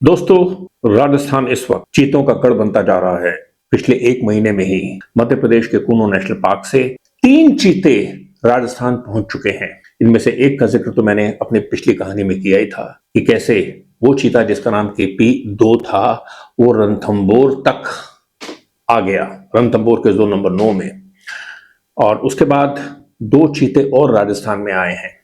दोस्तों, राजस्थान इस वक्त चीतों का गढ़ बनता जा रहा है। पिछले एक महीने में ही मध्य प्रदेश के कूनो नेशनल पार्क से 3 चीते राजस्थान पहुंच चुके हैं। इनमें से एक का जिक्र तो मैंने अपनी पिछली कहानी में किया ही था कि कैसे वो चीता जिसका नाम KP2 था, वो रणथंबोर तक आ गया, रणथंबोर के जोन नंबर 9 में। और उसके बाद 2 चीते और राजस्थान में आए हैं।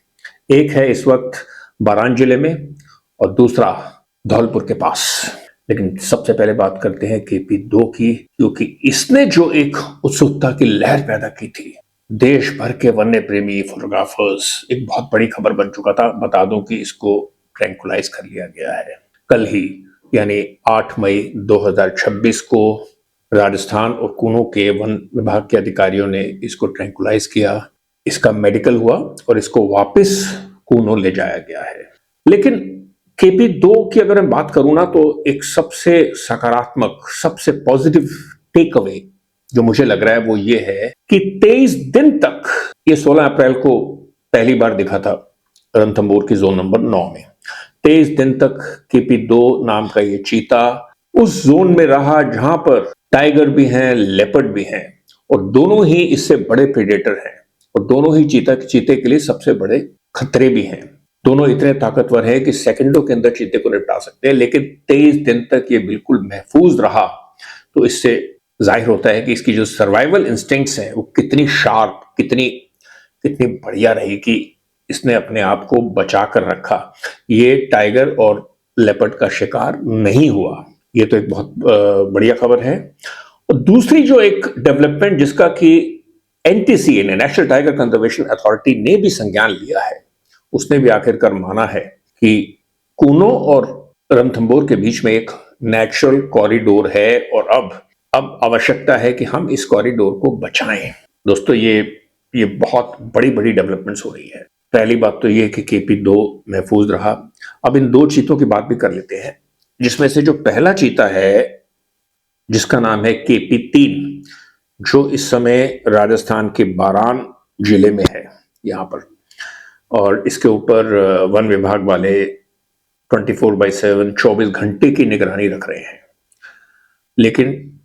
एक है इस वक्त बारान जिले में और दूसरा धौलपुर के पास। लेकिन सबसे पहले बात करते हैं KP2 की, क्योंकि इसने जो एक उत्सुकता की लहर पैदा की थी, देश भर के वन्य प्रेमी फोटोग्राफर्स, एक बहुत बड़ी खबर बन चुका था। बता दूं कि इसको ट्रैंकुलाइज कर लिया गया है कल ही, यानी 8 मई 2026 को राजस्थान और कूनो के वन विभाग के अधिकारियों ने इसको ट्रैंकुलाइज किया। इसका मेडिकल हुआ और इसको वापस कूनो ले जाया गया है। लेकिन KP2 की अगर मैं बात करूं ना, तो एक सबसे सकारात्मक, सबसे पॉजिटिव टेक अवे जो मुझे लग रहा है वो ये है कि 23 दिन तक, ये 16 अप्रैल को पहली बार दिखा था रणथंबोर की जोन नंबर 9 में। 23 दिन तक KP2 नाम का ये चीता उस जोन में रहा जहां पर टाइगर भी हैं, लेपर्ड भी हैं, और दोनों ही इससे बड़े प्रेडेटर हैं और दोनों ही चीते के लिए सबसे बड़े खतरे भी हैं। दोनों इतने ताकतवर हैं कि सेकंडों के अंदर चीते को निपटा सकते हैं। लेकिन 23 दिन तक ये बिल्कुल महफूज रहा, तो इससे जाहिर होता है कि इसकी जो सर्वाइवल इंस्टिंक्ट्स हैं वो कितनी शार्प, कितनी कितनी बढ़िया रही कि इसने अपने आप को बचा कर रखा। ये टाइगर और लेपर्ड का शिकार नहीं हुआ। ये तो एक बहुत बढ़िया खबर है। और दूसरी जो एक डेवलपमेंट जिसका कि NTCA ने, नेशनल टाइगर कंजर्वेशन अथॉरिटी ने भी संज्ञान लिया है, उसने भी आखिरकार माना है कि कूनो और रणथंबोर के बीच में एक नेचुरल कॉरिडोर है और अब आवश्यकता है कि हम इस कॉरिडोर को बचाएं। दोस्तों, ये बहुत बड़ी बड़ी डेवलपमेंट्स हो रही है। पहली बात तो ये कि KP2 महफूज रहा। अब इन 2 चीतों की बात भी कर लेते हैं, जिसमें से जो पहला चीता है जिसका नाम है KP3, जो इस समय राजस्थान के बारान जिले में है यहां पर, और इसके ऊपर वन विभाग वाले 24/7 24 घंटे की निगरानी रख रहे हैं। लेकिन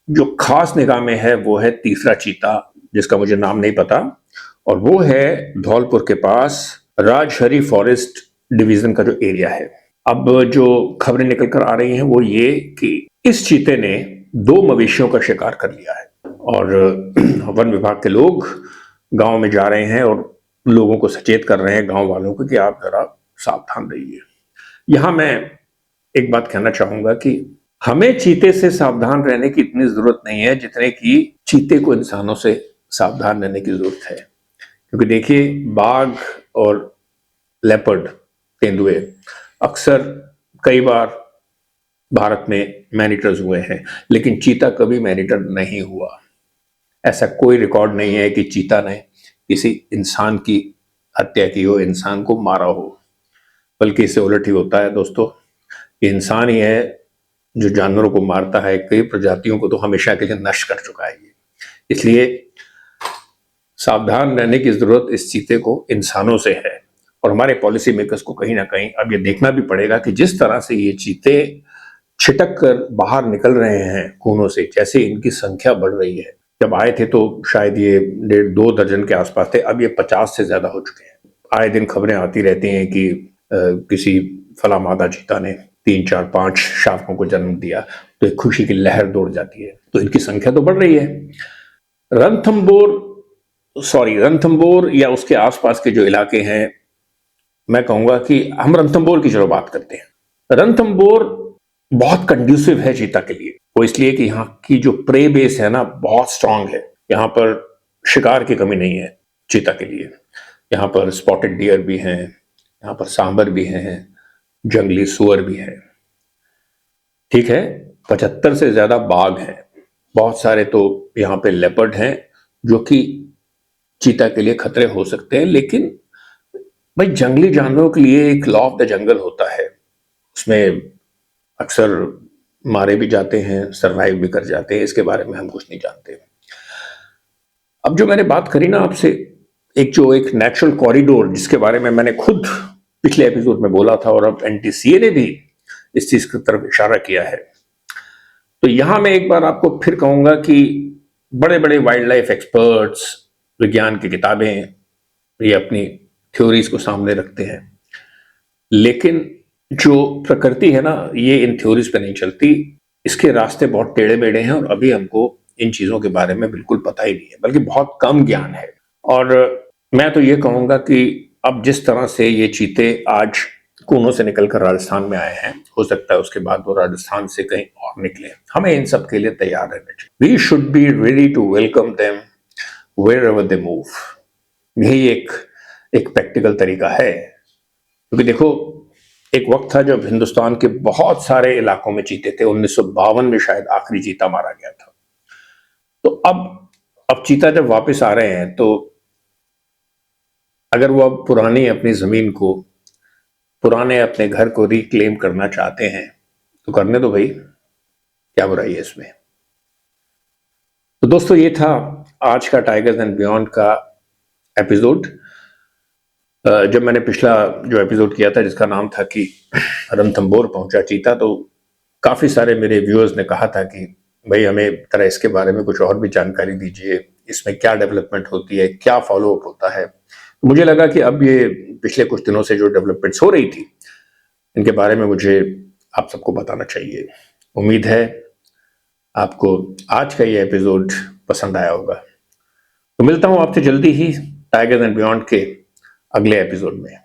जो खास निगाह में है वो है तीसरा चीता, जिसका मुझे नाम नहीं पता, और वो है धौलपुर के पास राजहरी फॉरेस्ट डिवीजन का जो एरिया है। अब जो खबरें निकल कर आ रही हैं वो ये कि इस चीते ने 2 मवेशियों का शिकार कर लिया है और वन विभाग के लोग गांव में जा रहे हैं और लोगों को सचेत कर रहे हैं, गांव वालों को, कि आप जरा सावधान रहिए। यहां मैं एक बात कहना चाहूंगा कि हमें चीते से सावधान रहने की इतनी जरूरत नहीं है जितने कि चीते को इंसानों से सावधान रहने की जरूरत है। क्योंकि देखिए, बाघ और लेपर्ड, तेंदुए, अक्सर कई बार भारत में मैनीटर्स हुए हैं, लेकिन चीता कभी मैनीटर नहीं हुआ। ऐसा कोई रिकॉर्ड नहीं है कि चीता ने किसी इंसान की हत्या की हो, इंसान को मारा हो, बल्कि इससे उलट ही होता है। दोस्तों, ये इंसान ही है जो जानवरों को मारता है। कई प्रजातियों को तो हमेशा के लिए नष्ट कर चुका है। इसलिए सावधान रहने की जरूरत इस चीते को इंसानों से है, और हमारे पॉलिसी मेकर्स को कहीं ना कहीं अब ये देखना भी पड़ेगा कि जिस तरह से ये चीते छिटक कर बाहर निकल रहे हैं कूनों से, जैसे इनकी संख्या बढ़ रही है। जब आए थे तो शायद ये 1.5-2 दर्जन के आसपास थे, अब ये 50 से ज्यादा हो चुके हैं। आए दिन खबरें आती रहती हैं कि किसी फला मादा चीता ने 3-4-5 शावकों को जन्म दिया, तो एक खुशी की लहर दौड़ जाती है। तो इनकी संख्या तो बढ़ रही है। रणथंबोर या उसके आसपास के जो इलाके हैं, मैं कहूंगा कि हम रणथंबोर की चलो बात करते हैं। रणथंबोर बहुत कंड्यूसिव है चीता के लिए, वो इसलिए कि यहाँ की जो प्रे बेस है ना, बहुत स्ट्रांग है। यहाँ पर शिकार की कमी नहीं है चीता के लिए। यहाँ पर स्पॉटेड डियर भी हैं, यहाँ पर सांबर भी हैं, जंगली सुअर भी हैं। ठीक है, 75 से ज्यादा बाघ हैं, बहुत सारे तो यहाँ पे लेपर्ड हैं जो कि चीता के लिए खतरे हो सकते हैं। लेकिन भाई, जंगली जानवरों के लिए एक लॉ ऑफ द जंगल होता है, उसमें अक्सर मारे भी जाते हैं, सरवाइव भी कर जाते हैं। इसके बारे में हम कुछ नहीं जानते। अब जो मैंने बात करी ना आपसे, एक नेचुरल कॉरिडोर, जिसके बारे में मैंने खुद पिछले एपिसोड में बोला था, और अब NTCA ने भी इस चीज की तरफ इशारा किया है। तो यहां मैं एक बार आपको फिर कहूंगा कि बड़े बड़े वाइल्ड लाइफ एक्सपर्ट्स, विज्ञान की किताबें ये अपनी थ्योरीज को सामने रखते हैं, लेकिन जो प्रकृति है ना, ये इन थ्योरीज पे नहीं चलती। इसके रास्ते बहुत टेढ़े मेढ़े हैं और अभी हमको इन चीजों के बारे में बिल्कुल पता ही नहीं है, बल्कि बहुत कम ज्ञान है। और मैं तो ये कहूंगा कि अब जिस तरह से ये चीते आज कूनों से निकलकर राजस्थान में आए हैं, हो सकता है उसके बाद वो राजस्थान से कहीं और निकले। हमें इन सब के लिए तैयार रहना चाहिए। We should be ready to welcome them wherever they move. यही एक प्रैक्टिकल तरीका है, क्योंकि देखो एक वक्त था जब हिंदुस्तान के बहुत सारे इलाकों में चीते थे। 1952 में शायद आखिरी चीता मारा गया था। तो अब चीता जब वापस आ रहे हैं, तो अगर वो अब पुरानी अपनी जमीन को, पुराने अपने घर को रिक्लेम करना चाहते हैं तो करने दो भाई, क्या बुराई है इसमें। तो दोस्तों ये था आज का टाइगर्स एंड बियॉन्ड का एपिसोड। जब मैंने पिछला जो एपिसोड किया था जिसका नाम था कि रणथंभौर पहुंचा चीता, तो काफी सारे मेरे व्यूअर्स ने कहा था कि भाई हमें तरह इसके बारे में कुछ और भी जानकारी दीजिए, इसमें क्या डेवलपमेंट होती है, क्या फॉलोअप होता है। तो मुझे लगा कि अब ये पिछले कुछ दिनों से जो डेवलपमेंट्स हो रही थी, इनके बारे में मुझे आप सबको बताना चाहिए। उम्मीद है आपको आज का ये एपिसोड पसंद आया होगा। तो मिलता हूं आपसे जल्दी ही टाइगर्स एंड बियॉन्ड के अगले एपिसोड में।